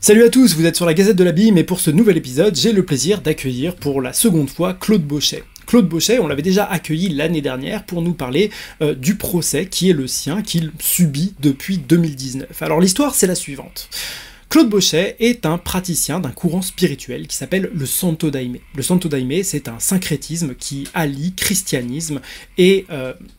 Salut à tous, vous êtes sur la Gazette de l'Abîme et pour ce nouvel épisode, j'ai le plaisir d'accueillir pour la seconde fois Claude Bochet. Claude Bochet, on l'avait déjà accueilli l'année dernière pour nous parler du procès qui est le sien, qu'il subit depuis 2019. Alors l'histoire, c'est la suivante. Claude Bochet est un praticien d'un courant spirituel qui s'appelle le Santo Daime. Le Santo Daime, c'est un syncrétisme qui allie christianisme et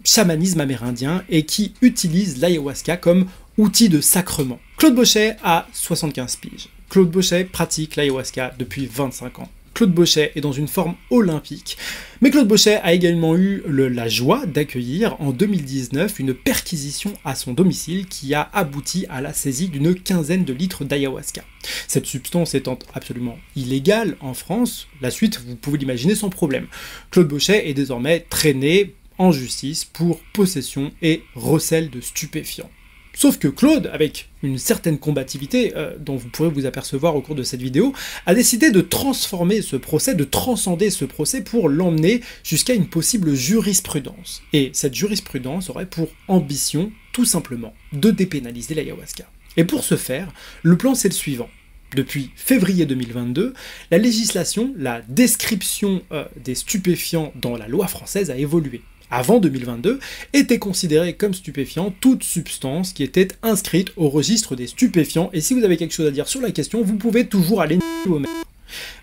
chamanisme amérindien et qui utilise l'ayahuasca comme outil de sacrement. Claude Bochet a 75 piges. Claude Bochet pratique l'ayahuasca depuis 25 ans. Claude Bochet est dans une forme olympique, mais Claude Bochet a également eu la joie d'accueillir en 2019 une perquisition à son domicile qui a abouti à la saisie d'une quinzaine de litres d'ayahuasca. Cette substance étant absolument illégale en France, la suite vous pouvez l'imaginer sans problème. Claude Bochet est désormais traîné en justice pour possession et recel de stupéfiants. Sauf que Claude, avec une certaine combativité dont vous pourrez vous apercevoir au cours de cette vidéo, a décidé de transformer ce procès, de transcender ce procès pour l'emmener jusqu'à une possible jurisprudence. Et cette jurisprudence aurait pour ambition, tout simplement, de dépénaliser l'ayahuasca. Et pour ce faire, le plan c'est le suivant. Depuis février 2022, la législation, la description des stupéfiants dans la loi française a évolué. Avant 2022, était considérée comme stupéfiant toute substance qui était inscrite au registre des stupéfiants, et si vous avez quelque chose à dire sur la question, vous pouvez toujours aller au maire.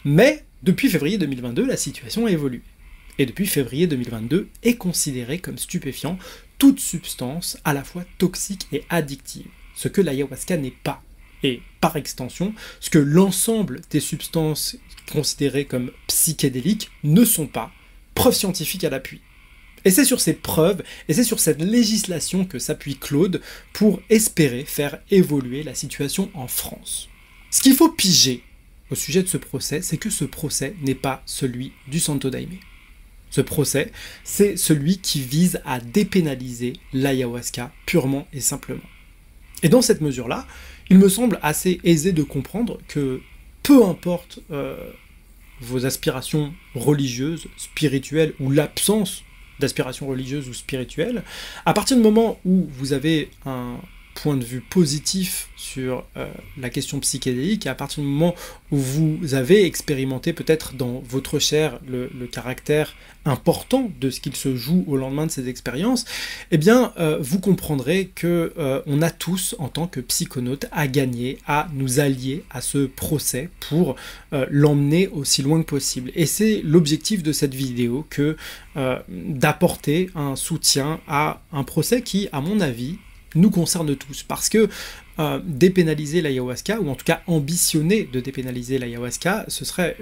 Mais, depuis février 2022, la situation a évolué. Et depuis février 2022, est considérée comme stupéfiant toute substance à la fois toxique et addictive, ce que l'ayahuasca n'est pas. Et par extension, ce que l'ensemble des substances considérées comme psychédéliques ne sont pas, preuve scientifique à l'appui. Et c'est sur ces preuves, et c'est sur cette législation que s'appuie Claude pour espérer faire évoluer la situation en France. Ce qu'il faut piger au sujet de ce procès, c'est que ce procès n'est pas celui du Santo Daime. Ce procès, c'est celui qui vise à dépénaliser l'ayahuasca purement et simplement. Et dans cette mesure-là, il me semble assez aisé de comprendre que peu importe vos aspirations religieuses, spirituelles ou l'absence d'aspiration religieuse ou spirituelle, à partir du moment où vous avez un point de vue positif sur la question psychédélique, et à partir du moment où vous avez expérimenté peut-être dans votre chair le caractère important de ce qu'il se joue au lendemain de ces expériences, eh bien vous comprendrez que on a tous, en tant que psychonautes, à gagner, à nous allier à ce procès pour l'emmener aussi loin que possible. Et c'est l'objectif de cette vidéo que d'apporter un soutien à un procès qui, à mon avis, nous concerne tous, parce que dépénaliser l'ayahuasca, ou en tout cas ambitionner de dépénaliser l'ayahuasca, ce serait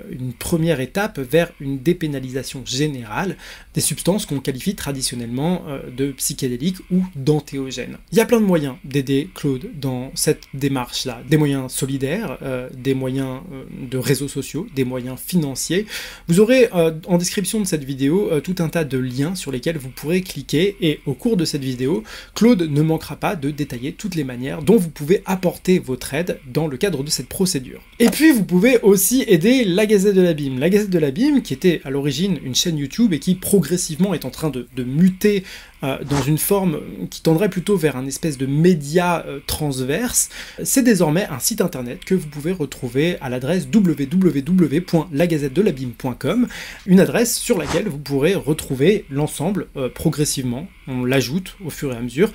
une première étape vers une dépénalisation générale des substances qu'on qualifie traditionnellement de psychédéliques ou d'antéogènes. Il y a plein de moyens d'aider Claude dans cette démarche-là, des moyens solidaires, des moyens de réseaux sociaux, des moyens financiers. Vous aurez en description de cette vidéo tout un tas de liens sur lesquels vous pourrez cliquer, et au cours de cette vidéo, Claude ne manquera pas de détailler toutes les manières dont vous pouvez apporter votre aide dans le cadre de cette procédure. Et puis vous pouvez aussi aider la Gazette de l'Abîme. La Gazette de l'Abîme, qui était à l'origine une chaîne YouTube et qui progressivement est en train de muter dans une forme qui tendrait plutôt vers un espèce de média transverse, c'est désormais un site internet que vous pouvez retrouver à l'adresse www.lagazettedelabîme.com, une adresse sur laquelle vous pourrez retrouver l'ensemble progressivement, on l'ajoute au fur et à mesure,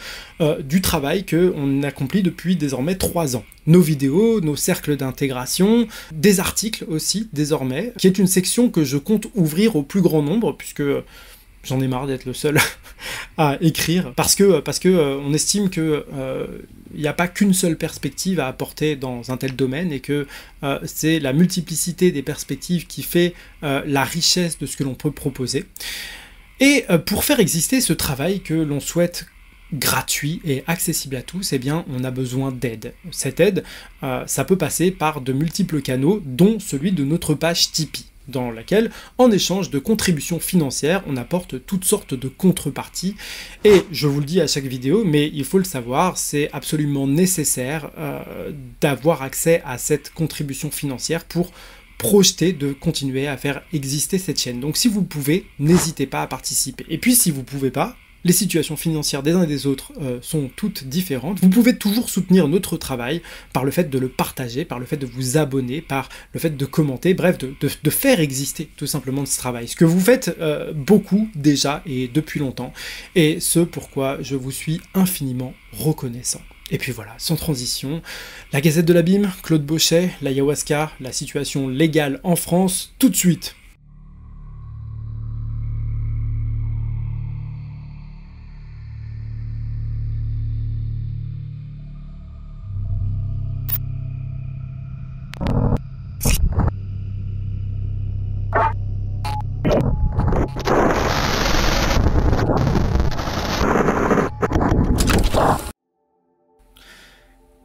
du travail qu'on accomplit depuis désormais 3 ans. Nos vidéos, nos cercles d'intégration, des articles aussi désormais, qui est une section que je compte ouvrir au plus grand nombre, puisque j'en ai marre d'être le seul à écrire, parce que on estime que il n'y a pas qu'une seule perspective à apporter dans un tel domaine, et que c'est la multiplicité des perspectives qui fait la richesse de ce que l'on peut proposer. Et pour faire exister ce travail que l'on souhaite gratuit et accessible à tous, eh bien on a besoin d'aide. Cette aide, ça peut passer par de multiples canaux, dont celui de notre page Tipeee, dans laquelle, en échange de contributions financières, on apporte toutes sortes de contreparties. Et je vous le dis à chaque vidéo, mais il faut le savoir, c'est absolument nécessaire d'avoir accès à cette contribution financière pour projeter de continuer à faire exister cette chaîne. Donc si vous pouvez, n'hésitez pas à participer. Et puis si vous pouvez pas, les situations financières des uns et des autres sont toutes différentes, vous pouvez toujours soutenir notre travail par le fait de le partager, par le fait de vous abonner, par le fait de commenter, bref, de faire exister tout simplement ce travail. Ce que vous faites beaucoup déjà et depuis longtemps, et ce pourquoi je vous suis infiniment reconnaissant. Et puis voilà, sans transition, la Gazette de l'Abîme, Claude Bochet, l'ayahuasca, la situation légale en France, tout de suite.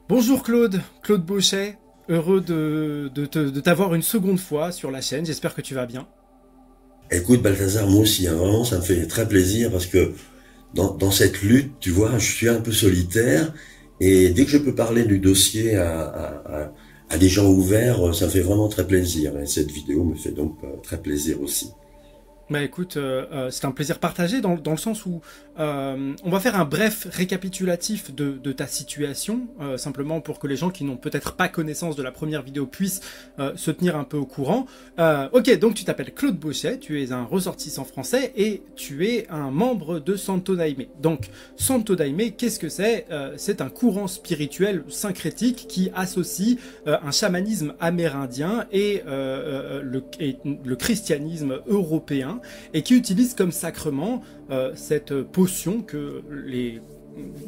Bonjour Claude, Claude Bochet, heureux de t'avoir une seconde fois sur la chaîne, j'espère que tu vas bien. Écoute, Balthazar, moi aussi, hein, vraiment, ça me fait très plaisir parce que dans cette lutte, tu vois, je suis un peu solitaire et dès que je peux parler du dossier à des gens ouverts, ça me fait vraiment très plaisir. Et cette vidéo me fait donc très plaisir aussi. Bah écoute, c'est un plaisir partagé dans le sens où on va faire un bref récapitulatif de ta situation, simplement pour que les gens qui n'ont peut-être pas connaissance de la première vidéo puissent se tenir un peu au courant. Ok, donc tu t'appelles Claude Bochet, tu es un ressortissant français et tu es un membre de Santo Daime. Donc Santo Daime, qu'est-ce que c'est? C'est un courant spirituel syncrétique qui associe un chamanisme amérindien et le christianisme européen, et qui utilise comme sacrement cette potion que les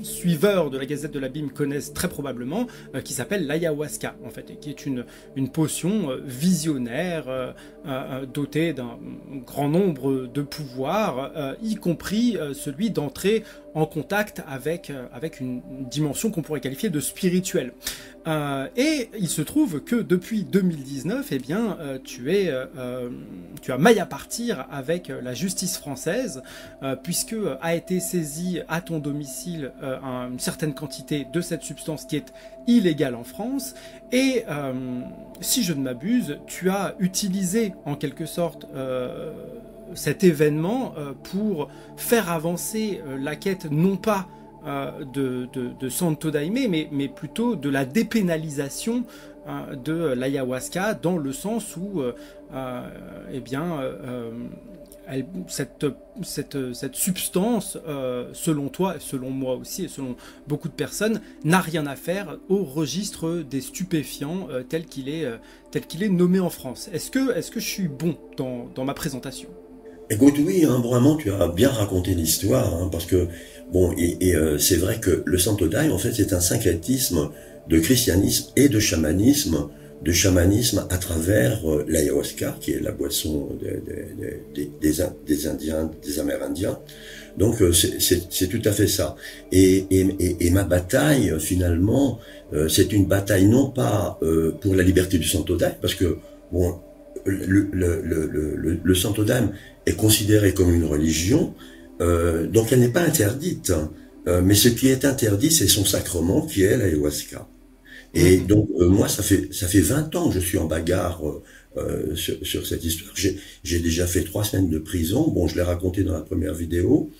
suiveurs de la Gazette de l'Abîme connaissent très probablement, qui s'appelle l'ayahuasca, en fait, et qui est une potion visionnaire, dotée d'un grand nombre de pouvoirs, y compris celui d'entrer en contact avec une dimension qu'on pourrait qualifier de spirituelle. Et il se trouve que depuis 2019, eh bien, tu as maille à partir avec la justice française, puisque a été saisie à ton domicile une certaine quantité de cette substance qui est illégale en France, et si je ne m'abuse, tu as utilisé en quelque sorte cet événement pour faire avancer la quête non pas de Santo Daime, mais plutôt de la dépénalisation de l'ayahuasca, dans le sens où eh bien, cette substance, selon toi, selon moi aussi, et selon beaucoup de personnes, n'a rien à faire au registre des stupéfiants tel qu'il est nommé en France. Est-ce que je suis bon dans ma présentation? Écoute, oui, hein, vraiment, tu as bien raconté l'histoire, hein, parce que, bon, c'est vrai que le Santo Daime, en fait, c'est un syncrétisme de christianisme et de chamanisme à travers l'ayahuasca, qui est la boisson des Indiens, des Amérindiens. Donc, c'est tout à fait ça. Et ma bataille, finalement, c'est une bataille non pas pour la liberté du Santo Daime, parce que, bon, le Santo Daime est considéré comme une religion, donc elle n'est pas interdite, mais ce qui est interdit, c'est son sacrement, qui est l'ayahuasca. Et donc moi, ça fait 20 ans que je suis en bagarre sur cette histoire. J'ai déjà fait 3 semaines de prison, bon, je l'ai raconté dans la première vidéo,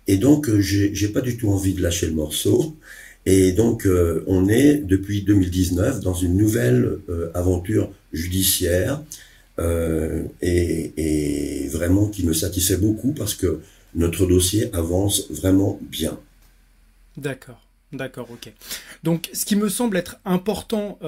et donc j'ai pas du tout envie de lâcher le morceau. Et donc on est depuis 2019 dans une nouvelle aventure judiciaire, et vraiment qui me satisfait beaucoup parce que notre dossier avance vraiment bien. D'accord, d'accord, ok. Donc ce qui me semble être important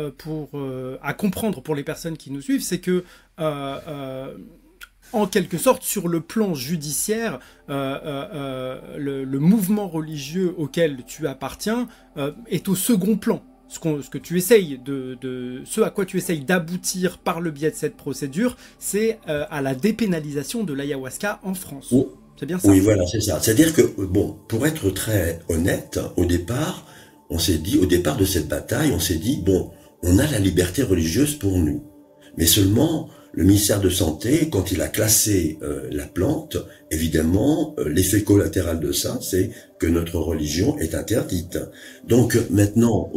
à comprendre pour les personnes qui nous suivent, c'est que en quelque sorte, sur le plan judiciaire, le mouvement religieux auquel tu appartiens est au second plan. Ce que tu essayes ce à quoi tu essayes d'aboutir par le biais de cette procédure, c'est à la dépénalisation de l'ayahuasca en France. Oui, C'est bien ça? oui, voilà, c'est ça. C'est-à-dire que, bon, pour être très honnête, au départ de cette bataille, on s'est dit, bon, on a la liberté religieuse pour nous. Mais seulement, le ministère de Santé, quand il a classé la plante, évidemment, l'effet collatéral de ça, c'est que notre religion est interdite. Donc maintenant,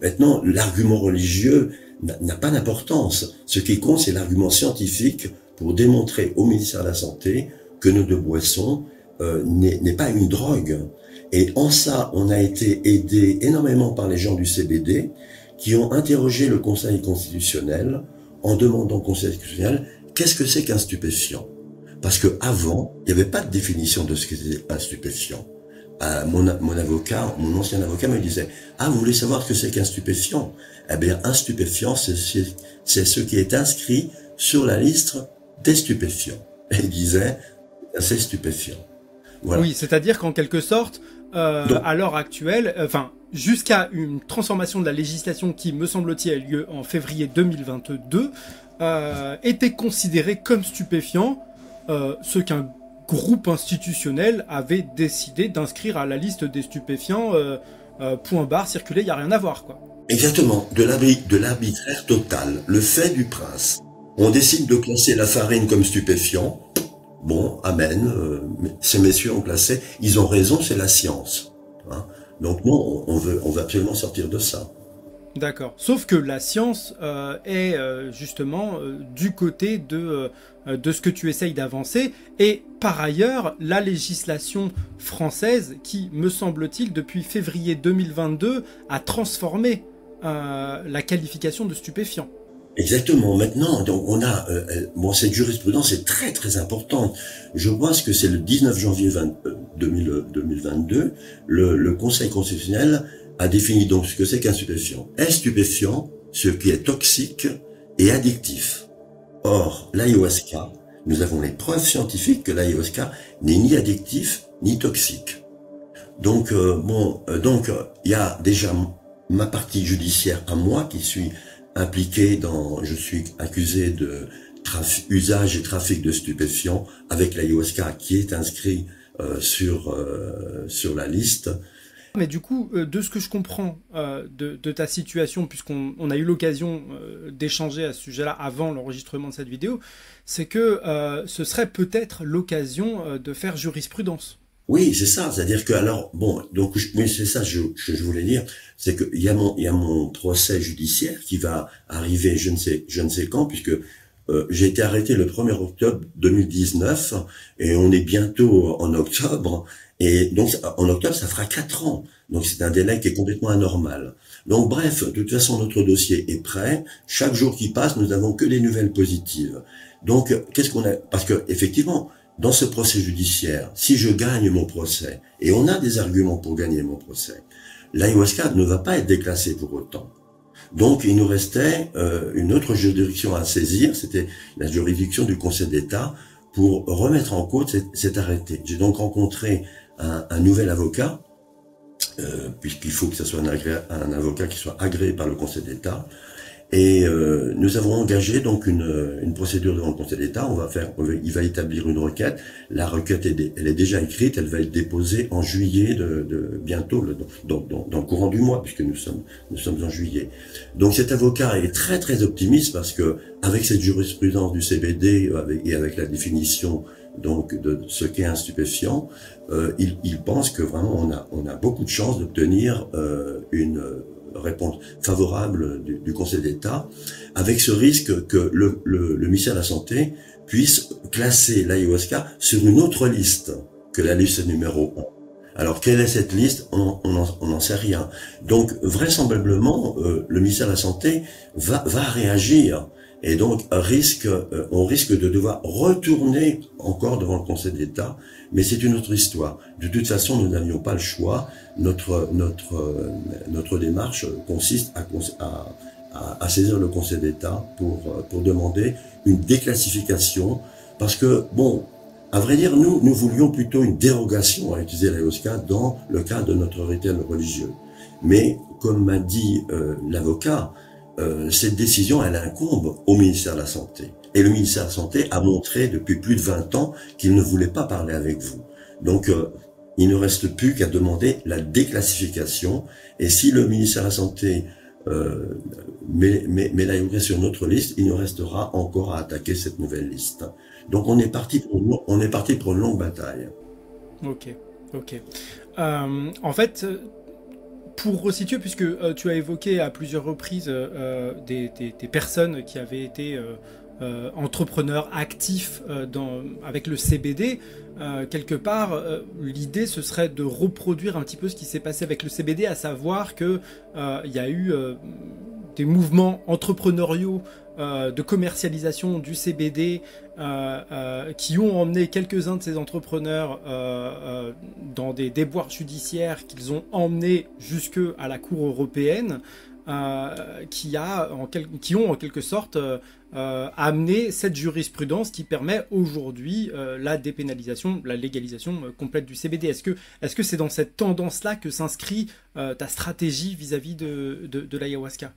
maintenant, l'argument religieux n'a pas d'importance. Ce qui compte, c'est l'argument scientifique pour démontrer au ministère de la Santé que nos deux boissons n'est pas une drogue. Et en ça, on a été aidé énormément par les gens du CBD qui ont interrogé le Conseil constitutionnel en demandant au Conseil constitutionnel qu'est-ce que c'est qu'un stupéfiant. Parce que avant, il n'y avait pas de définition de ce qu'était un stupéfiant. Mon avocat, mon ancien avocat me disait « Ah, vous voulez savoir ce que c'est qu'un stupéfiant ?» Eh bien, un stupéfiant, c'est ce qui est inscrit sur la liste des stupéfiants. Et il disait « C'est stupéfiant ». Voilà. Oui, c'est-à-dire qu'en quelque sorte, à l'heure actuelle, jusqu'à une transformation de la législation qui, me semble-t-il, a eu lieu en février 2022, était considéré comme stupéfiant ce qu'un groupe institutionnel avait décidé d'inscrire à la liste des stupéfiants, point barre, circuler, il n'y a rien à voir, quoi. Exactement, de l'arbitraire total, le fait du prince. On décide de classer la farine comme stupéfiant. Bon, amen, ces messieurs ont classé, ils ont raison, c'est la science. Hein. Donc non, on veut absolument sortir de ça. D'accord. Sauf que la science est justement du côté de ce que tu essayes d'avancer. Et par ailleurs, la législation française qui, me semble-t-il, depuis février 2022, a transformé la qualification de stupéfiant. Exactement. Maintenant, donc on a cette jurisprudence est très très importante. Je pense que c'est le 19 janvier 2022, le Conseil constitutionnel a défini donc ce que c'est qu'un stupéfiant. Est stupéfiant ce qui est toxique et addictif. Or, l'ayahuasca, nous avons les preuves scientifiques que l'ayahuasca n'est ni addictif ni toxique. Donc il y a déjà ma partie judiciaire à moi qui suis impliqué je suis accusé de usage et trafic de stupéfiants avec l'ayahuasca qui est inscrit sur la liste. Mais du coup, de ce que je comprends de ta situation, puisqu'on a eu l'occasion d'échanger à ce sujet-là avant l'enregistrement de cette vidéo, c'est que ce serait peut-être l'occasion de faire jurisprudence. Oui, c'est ça. C'est-à-dire que oui, c'est ça. Je voulais dire, c'est que il y a mon procès judiciaire qui va arriver, je ne sais quand, puisque j'ai été arrêté le 1er octobre 2019 et on est bientôt en octobre. Et donc, en octobre, ça fera 4 ans. Donc, c'est un délai qui est complètement anormal. Donc, bref, de toute façon, notre dossier est prêt. Chaque jour qui passe, nous n'avons que des nouvelles positives. Donc, qu'est-ce qu'on a? Parce que, effectivement, dans ce procès judiciaire, si je gagne mon procès, et on a des arguments pour gagner mon procès, l'ayahuasca ne va pas être déclassé pour autant. Donc, il nous restait une autre juridiction à saisir, c'était la juridiction du Conseil d'État, pour remettre en cause cet arrêté. J'ai donc rencontré un nouvel avocat, puisqu'il faut que ce soit un avocat qui soit agréé par le Conseil d'État. Et nous avons engagé donc une procédure devant le Conseil d'État. Il va établir une requête. La requête elle est déjà écrite. Elle va être déposée en juillet bientôt, dans le courant du mois, puisque nous sommes en juillet. Donc cet avocat est très très optimiste parce que avec cette jurisprudence du CBD et avec la définition donc de ce qu'est un stupéfiant, il pense que vraiment on a beaucoup de chances d'obtenir une réponse favorable du Conseil d'État, avec ce risque que le ministère de la Santé puisse classer l'ayahuasca sur une autre liste que la liste numéro 1. Alors, quelle est cette liste? On n'en sait rien. Donc, vraisemblablement, le ministère de la Santé va réagir. Et donc, on risque de devoir retourner encore devant le Conseil d'État, mais c'est une autre histoire. De toute façon, nous n'avions pas le choix. Notre démarche consiste à saisir le Conseil d'État pour demander une déclassification, parce que, bon, à vrai dire, nous voulions plutôt une dérogation à utiliser l'ayahuasca dans le cadre de notre rituel religieux. Mais, comme m'a dit l'avocat, cette décision, elle incombe au ministère de la Santé. Et le ministère de la Santé a montré depuis plus de 20 ans qu'il ne voulait pas parler avec vous. Donc, il ne reste plus qu'à demander la déclassification. Et si le ministère de la Santé met l'ayahuasca sur notre liste, il nous restera encore à attaquer cette nouvelle liste. Donc, on est parti pour une longue bataille. Ok. En fait, pour resituer, puisque tu as évoqué à plusieurs reprises des personnes qui avaient été entrepreneur actif avec le CBD, quelque part, l'idée ce serait de reproduire un petit peu ce qui s'est passé avec le CBD, à savoir que il y a eu des mouvements entrepreneuriaux de commercialisation du CBD qui ont emmené quelques-uns de ces entrepreneurs dans des déboires judiciaires qu'ils ont emmenés jusque à la Cour européenne, qui ont en quelque sorte amené cette jurisprudence qui permet aujourd'hui la dépénalisation, la légalisation complète du CBD. Est-ce que c'est dans cette tendance-là que s'inscrit ta stratégie vis-à-vis de l'ayahuasca?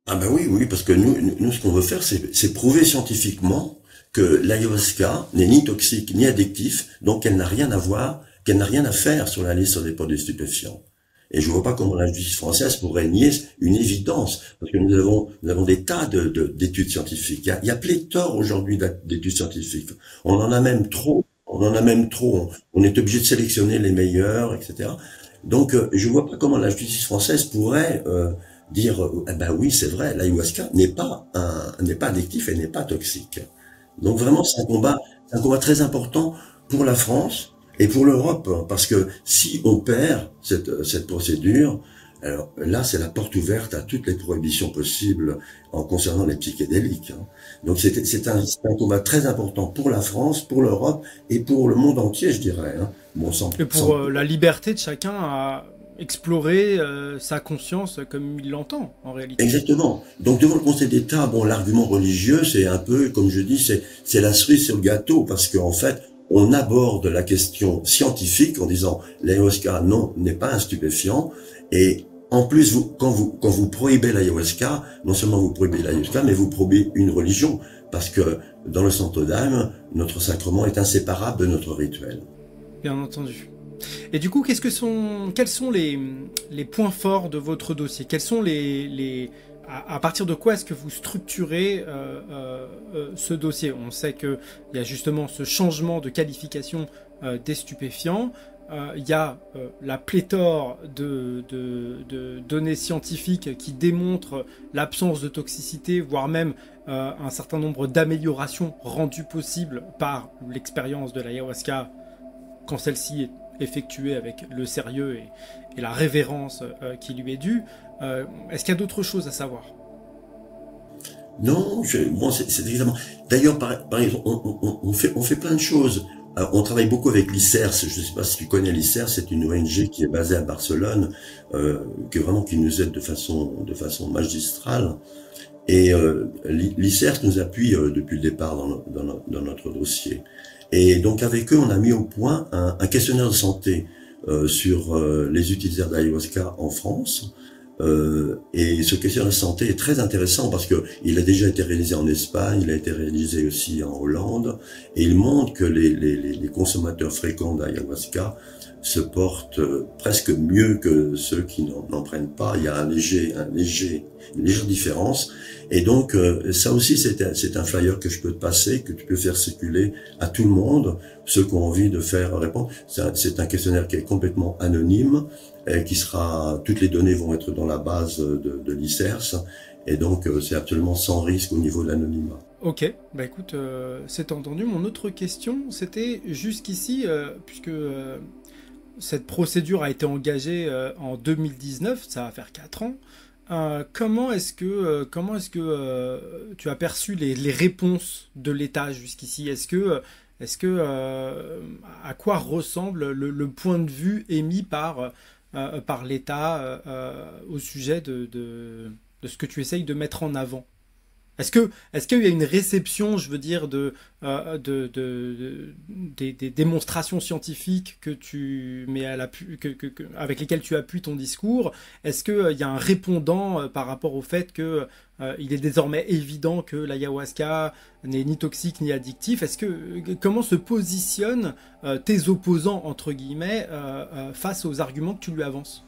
Ah ben oui, parce que nous ce qu'on veut faire, c'est prouver scientifiquement que l'ayahuasca n'est ni toxique ni addictif, donc qu'elle n'a rien à voir, qu'elle n'a rien à faire sur la liste des produits stupéfiants. Et je vois pas comment la justice française pourrait nier une évidence, parce que nous avons des tas d'études scientifiques. Il y a pléthore aujourd'hui d'études scientifiques. On en a même trop. On est obligé de sélectionner les meilleurs, etc. Donc, je vois pas comment la justice française pourrait dire eh ben oui, c'est vrai, l'ayahuasca n'est pas addictif et n'est pas toxique. Donc vraiment, c'est un combat très important pour la France et pour l'Europe, parce que si on perd cette procédure, alors là, c'est la porte ouverte à toutes les prohibitions possibles en concernant les psychédéliques. Donc c'est un combat très important pour la France, pour l'Europe et pour le monde entier, je dirais. Bon, et pour la liberté de chacun à explorer sa conscience comme il l'entend, en réalité. Exactement. Donc devant le Conseil d'État, bon, l'argument religieux, c'est un peu, comme je dis, c'est la cerise sur le gâteau, parce qu'en fait, on aborde la question scientifique en disant l'ayahuasca, non, n'est pas un stupéfiant, et en plus, quand vous prohibez l'ayahuasca, non seulement vous prohibez l'ayahuasca, mais vous prohibez une religion, parce que dans le Santo Daime, notre sacrement est inséparable de notre rituel. Bien entendu. Et du coup, quels sont les points forts de votre dossier? Quels sont à partir de quoi est-ce que vous structurez ce dossier? On sait qu'il y a justement ce changement de qualification des stupéfiants. Il y a la pléthore de données scientifiques qui démontrent l'absence de toxicité, voire même un certain nombre d'améliorations rendues possibles par l'expérience de l'ayahuasca quand celle-ci est effectuée avec le sérieux et la révérence qui lui est due. Est-ce qu'il y a d'autres choses à savoir? Non, c'est évidemment. D'ailleurs, par exemple, on fait plein de choses. Alors, on travaille beaucoup avec l'ICERS. Je ne sais pas si tu connais l'ICERS, c'est une ONG qui est basée à Barcelone, qui nous aide de façon magistrale. Et l'ICERS nous appuie depuis le départ dans notre dossier. Et donc avec eux, on a mis au point un questionnaire de santé sur les utilisateurs d'ayahuasca en France. Et ce questionnaire de santé est très intéressant parce que il a déjà été réalisé en Espagne, il a été réalisé aussi en Hollande, et il montre que les consommateurs fréquents d'ayahuasca se portent presque mieux que ceux qui n'en prennent pas. Il y a une légère différence. Et donc ça aussi c'est un flyer que je peux te passer, que tu peux faire circuler à tout le monde, ceux qui ont envie de faire répondre. C'est un questionnaire qui est complètement anonyme, et toutes les données vont être dans la base de l'ICERS, et donc c'est absolument sans risque au niveau de l'anonymat. Ok, bah écoute, c'est entendu. Mon autre question, c'était jusqu'ici, puisque cette procédure a été engagée en 2019, ça va faire 4 ans. Comment est-ce que tu as perçu les réponses de l'État jusqu'ici? À quoi ressemble le point de vue émis par l'État au sujet de ce que tu essayes de mettre en avant? Est-ce qu'il y a une réception, je veux dire, des démonstrations scientifiques que tu mets avec lesquelles tu appuies ton discours? Est-ce qu'il y a un répondant par rapport au fait que il est désormais évident que l'ayahuasca n'est ni toxique ni addictif? Comment se positionnent tes opposants, entre guillemets, face aux arguments que tu lui avances?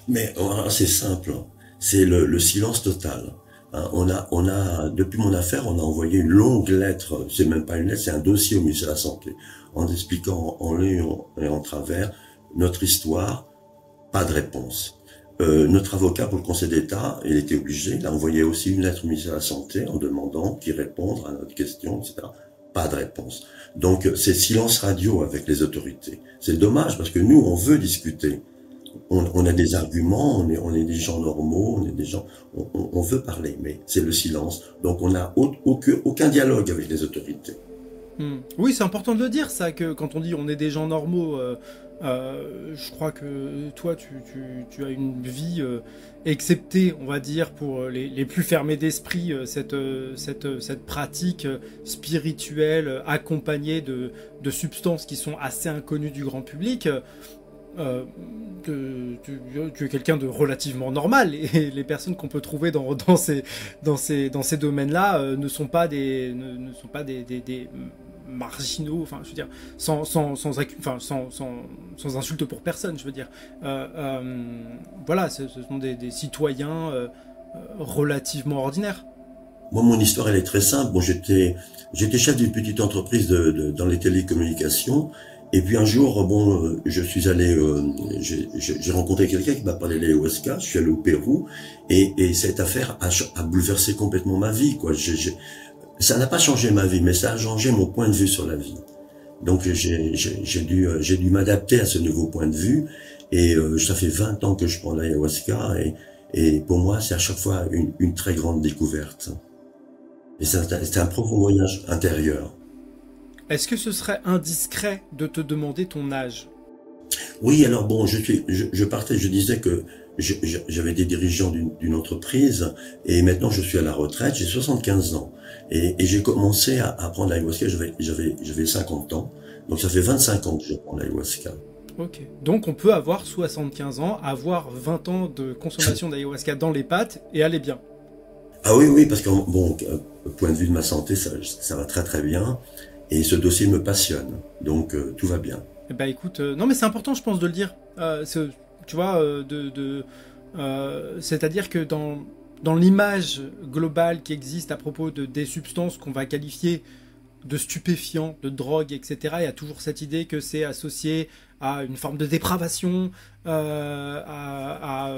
Mais c'est simple, c'est le silence total. Depuis mon affaire, on a envoyé une longue lettre, c'est même pas une lettre, c'est un dossier au ministère de la Santé, en expliquant en long et en travers notre histoire, pas de réponse. notre avocat pour le Conseil d'État, il était obligé, il a envoyé aussi une lettre au ministère de la Santé en demandant qu'il réponde à notre question, etc. Pas de réponse. Donc c'est silence radio avec les autorités. C'est dommage parce que nous, on veut discuter. On a des arguments, on est des gens normaux, on est des gens, on veut parler, mais c'est le silence. Donc on n'a aucun dialogue avec les autorités. Oui, c'est important de le dire, ça, que quand on dit on est des gens normaux, je crois que toi, tu as une vie exceptée, on va dire, pour les plus fermés d'esprit, cette pratique spirituelle accompagnée de substances qui sont assez inconnues du grand public. Tu es quelqu'un de relativement normal, et les personnes qu'on peut trouver dans ces domaines-là ne sont pas des marginaux, enfin je veux dire sans insulte pour personne, je veux dire voilà, ce sont des citoyens relativement ordinaires. Moi, mon histoire, elle est très simple. Bon, j'étais chef d'une petite entreprise dans les télécommunications. Et puis un jour, bon, je suis allé, j'ai rencontré quelqu'un qui m'a parlé de l'ayahuasca. Je suis allé au Pérou et cette affaire a bouleversé complètement ma vie, quoi. Ça n'a pas changé ma vie, mais ça a changé mon point de vue sur la vie. Donc j'ai dû m'adapter à ce nouveau point de vue. Et ça fait 20 ans que je prends l'ayahuasca et pour moi, c'est à chaque fois une très grande découverte. Et c'est un profond voyage intérieur. Est-ce que ce serait indiscret de te demander ton âge? Oui, alors bon, je disais que j'avais été dirigeant d'une entreprise et maintenant je suis à la retraite, j'ai 75 ans et j'ai commencé à prendre l'ayahuasca, j'avais 50 ans, donc ça fait 25 ans que je prends l'ayahuasca. Ok, donc on peut avoir 75 ans, avoir 20 ans de consommation d'ayahuasca dans les pattes et aller bien. Ah oui, parce que bon, point de vue de ma santé, ça va très très bien. Et ce dossier me passionne, donc tout va bien. Eh ben écoute, non mais c'est important, je pense, de le dire. Tu vois, c'est-à-dire que dans l'image globale qui existe à propos des substances qu'on va qualifier de stupéfiants, de drogue, etc., il y a toujours cette idée que c'est associé à une forme de dépravation, à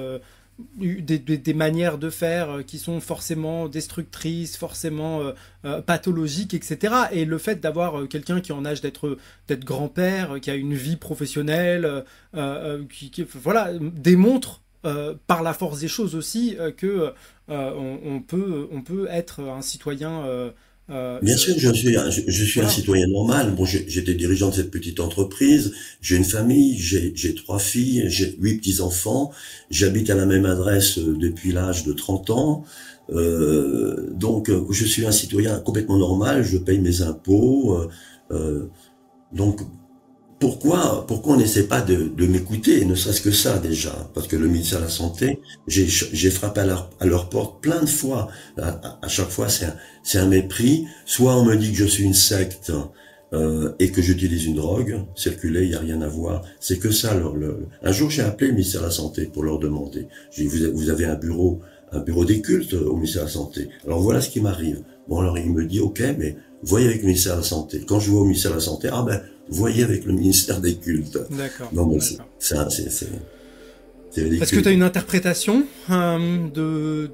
des manières de faire qui sont forcément destructrices, forcément pathologiques, etc. Et le fait d'avoir quelqu'un qui est en âge d'être grand-père, qui a une vie professionnelle, voilà, démontre par la force des choses aussi que on peut être un citoyen. Bien sûr, je suis un Voilà. citoyen normal. Bon, j'étais dirigeant de cette petite entreprise. J'ai une famille, j'ai 3 filles, j'ai 8 petits-enfants. J'habite à la même adresse depuis l'âge de 30 ans. Donc, je suis un citoyen complètement normal. Je paye mes impôts. Donc, pourquoi on n'essaie pas de m'écouter, ne serait-ce que ça déjà, parce que le ministère de la Santé, j'ai frappé à leur porte plein de fois. À chaque fois, c'est un mépris. Soit on me dit que je suis une secte et que j'utilise une drogue, circuler, il y a rien à voir. C'est que ça. Un jour, j'ai appelé le ministère de la Santé pour leur demander. J'ai dit, vous avez un bureau des cultes au ministère de la Santé. Alors voilà ce qui m'arrive. Bon, alors il me dit, ok, mais voyez avec le ministère de la Santé. Quand je vais au ministère de la Santé, voyez avec le ministère des cultes. D'accord. Non, mais D'accord. c'est ridicule. Est-ce que tu as une interprétation de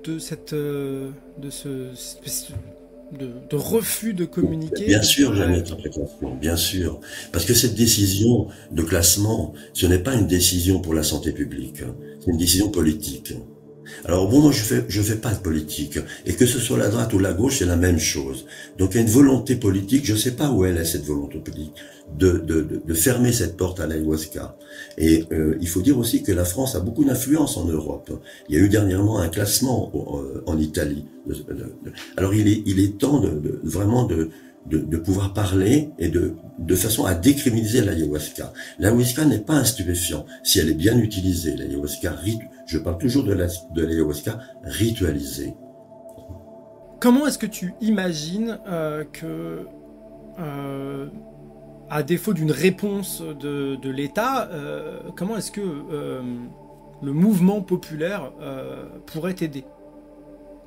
refus de communiquer? Bien sûr, j'ai une interprétation, bien sûr. Parce que cette décision de classement, ce n'est pas une décision pour la santé publique. C'est une décision politique. Alors bon, moi je fais pas de politique, et que ce soit la droite ou la gauche, c'est la même chose. Donc il y a une volonté politique, je sais pas où elle est cette volonté politique, de fermer cette porte à l'ayahuasca. Et il faut dire aussi que la France a beaucoup d'influence en Europe. Il y a eu dernièrement un classement en Italie. Alors il est temps vraiment de pouvoir parler et de façon à décriminaliser l'ayahuasca. L'ayahuasca n'est pas un stupéfiant si elle est bien utilisée. L'ayahuasca, je parle toujours de l'ayahuasca ritualisée. Comment est-ce que tu imagines que, à défaut d'une réponse de l'État, comment est-ce que le mouvement populaire pourrait t'aider?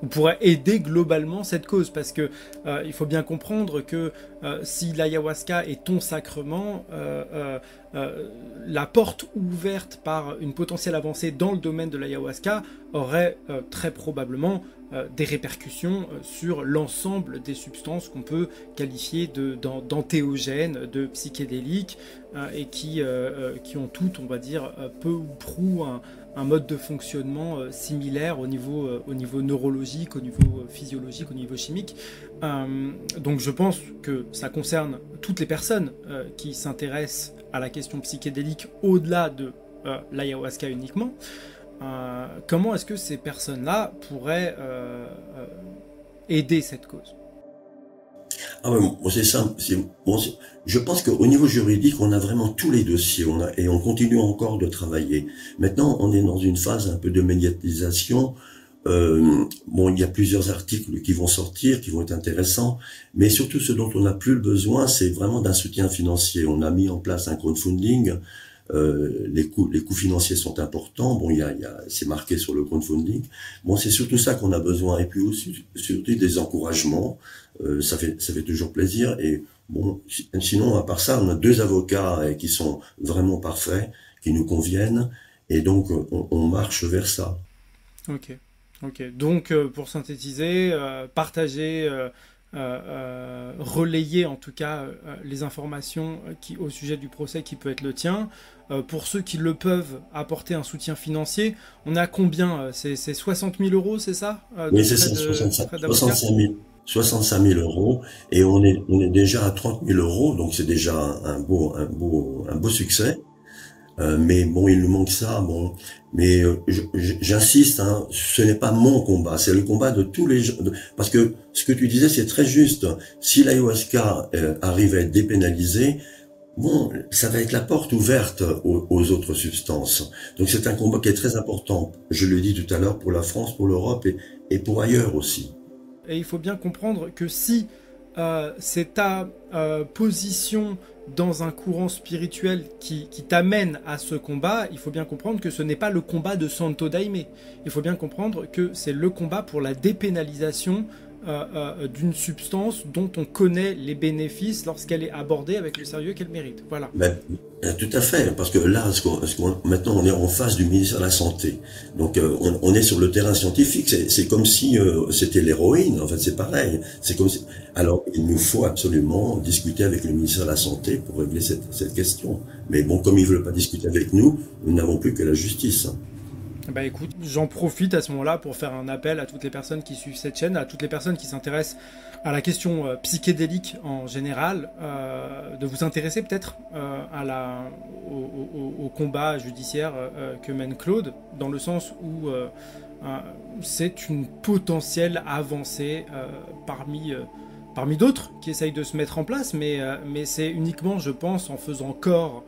on pourrait aider globalement cette cause, parce que il faut bien comprendre que si l'ayahuasca est ton sacrement, la porte ouverte par une potentielle avancée dans le domaine de l'ayahuasca aurait très probablement des répercussions sur l'ensemble des substances qu'on peut qualifier d'antéogènes, de psychédéliques, et qui ont toutes, on va dire, peu ou prou un mode de fonctionnement similaire au niveau neurologique, au niveau physiologique, au niveau chimique. Donc je pense que ça concerne toutes les personnes qui s'intéressent à la question psychédélique au-delà de l'ayahuasca uniquement. Comment est-ce que ces personnes-là pourraient aider cette cause? Ah ouais, bon, c'est ça. Bon, je pense qu'au niveau juridique, on a vraiment tous les dossiers, et on continue encore de travailler. Maintenant, on est dans une phase un peu de médiatisation. Bon, il y a plusieurs articles qui vont sortir, qui vont être intéressants, mais surtout ce dont on n'a plus le besoin, c'est vraiment d'un soutien financier. On a mis en place un crowdfunding. Les coûts financiers sont importants. Bon, c'est marqué sur le crowdfunding. Bon, c'est surtout ça qu'on a besoin. Et puis aussi, surtout des encouragements. Ça fait toujours plaisir. Et bon, sinon, à part ça, on a 2 avocats qui sont vraiment parfaits, qui nous conviennent. Et donc, on marche vers ça. Ok. Donc, pour synthétiser, partager, relayer en tout cas les informations au sujet du procès qui peut être le tien. Pour ceux qui le peuvent, apporter un soutien financier. On a combien? C'est 60 000 euros, c'est ça? Oui, c'est ça, 65 000 euros. Et on est déjà à 30 000 euros, donc c'est déjà un beau succès. Mais bon, il nous manque ça. Bon, mais j'insiste, hein, ce n'est pas mon combat, c'est le combat de tous les gens. Parce que ce que tu disais, c'est très juste. Si l'ayahuasca arrive à être dépénalisé, bon, ça va être la porte ouverte aux autres substances. Donc c'est un combat qui est très important. Je le dis tout à l'heure, pour la France, pour l'Europe et pour ailleurs aussi. Et il faut bien comprendre que si c'est ta position dans un courant spirituel qui t'amène à ce combat, il faut bien comprendre que ce n'est pas le combat de Santo Daime. Il faut bien comprendre que c'est le combat pour la dépénalisation d'une substance dont on connaît les bénéfices lorsqu'elle est abordée avec le sérieux qu'elle mérite. Voilà. Ben, tout à fait, parce que là, maintenant, on est en face du ministère de la Santé. Donc, on est sur le terrain scientifique. C'est comme si c'était l'héroïne. En fait, c'est pareil. C'est comme si... Alors, il nous faut absolument discuter avec le ministère de la Santé pour régler cette question. Mais bon, comme ils ne veulent pas discuter avec nous, nous n'avons plus que la justice. Bah écoute, j'en profite à ce moment-là pour faire un appel à toutes les personnes qui suivent cette chaîne, à toutes les personnes qui s'intéressent à la question psychédélique en général, de vous intéresser peut-être au combat judiciaire que mène Claude, dans le sens où c'est une potentielle avancée parmi d'autres qui essayent de se mettre en place, mais c'est uniquement, je pense, en faisant corps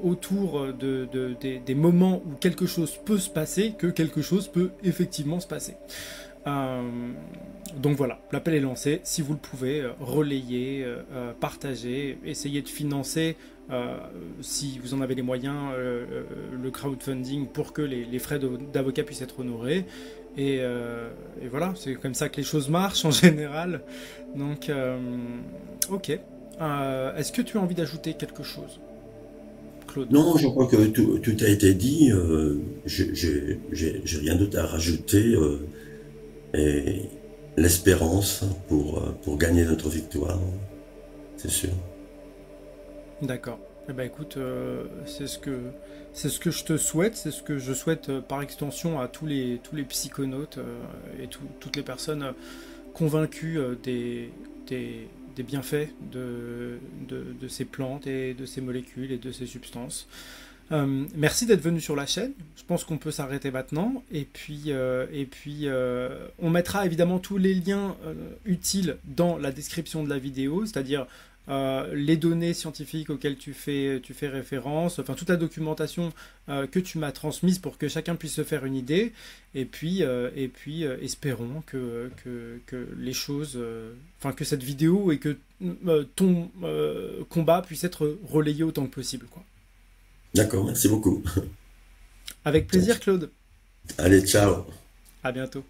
autour des moments où quelque chose peut se passer, que quelque chose peut effectivement se passer. Donc voilà, l'appel est lancé. Si vous le pouvez, relayez, partagez, essayez de financer, si vous en avez les moyens, le crowdfunding pour que les frais d'avocat puissent être honorés. Et voilà, c'est comme ça que les choses marchent en général. Donc, ok. Est-ce que tu as envie d'ajouter quelque chose, Claude? Non, je crois que tout a été dit. J'ai rien d'autre à rajouter. Et l'espérance pour gagner notre victoire, c'est sûr. D'accord. Eh ben écoute, c'est ce que je te souhaite, c'est ce que je souhaite par extension à tous les psychonautes et toutes les personnes convaincues des bienfaits de ces plantes et de ces molécules et de ces substances. Merci d'être venu sur la chaîne. Je pense qu'on peut s'arrêter maintenant. Et puis, on mettra évidemment tous les liens utiles dans la description de la vidéo, c'est-à-dire les données scientifiques auxquelles tu fais référence, enfin toute la documentation que tu m'as transmise pour que chacun puisse se faire une idée. Et puis espérons que les choses, enfin que cette vidéo et que ton combat puisse être relayé autant que possible, quoi. D'accord, merci beaucoup. Avec plaisir, Claude. Allez, ciao. À bientôt.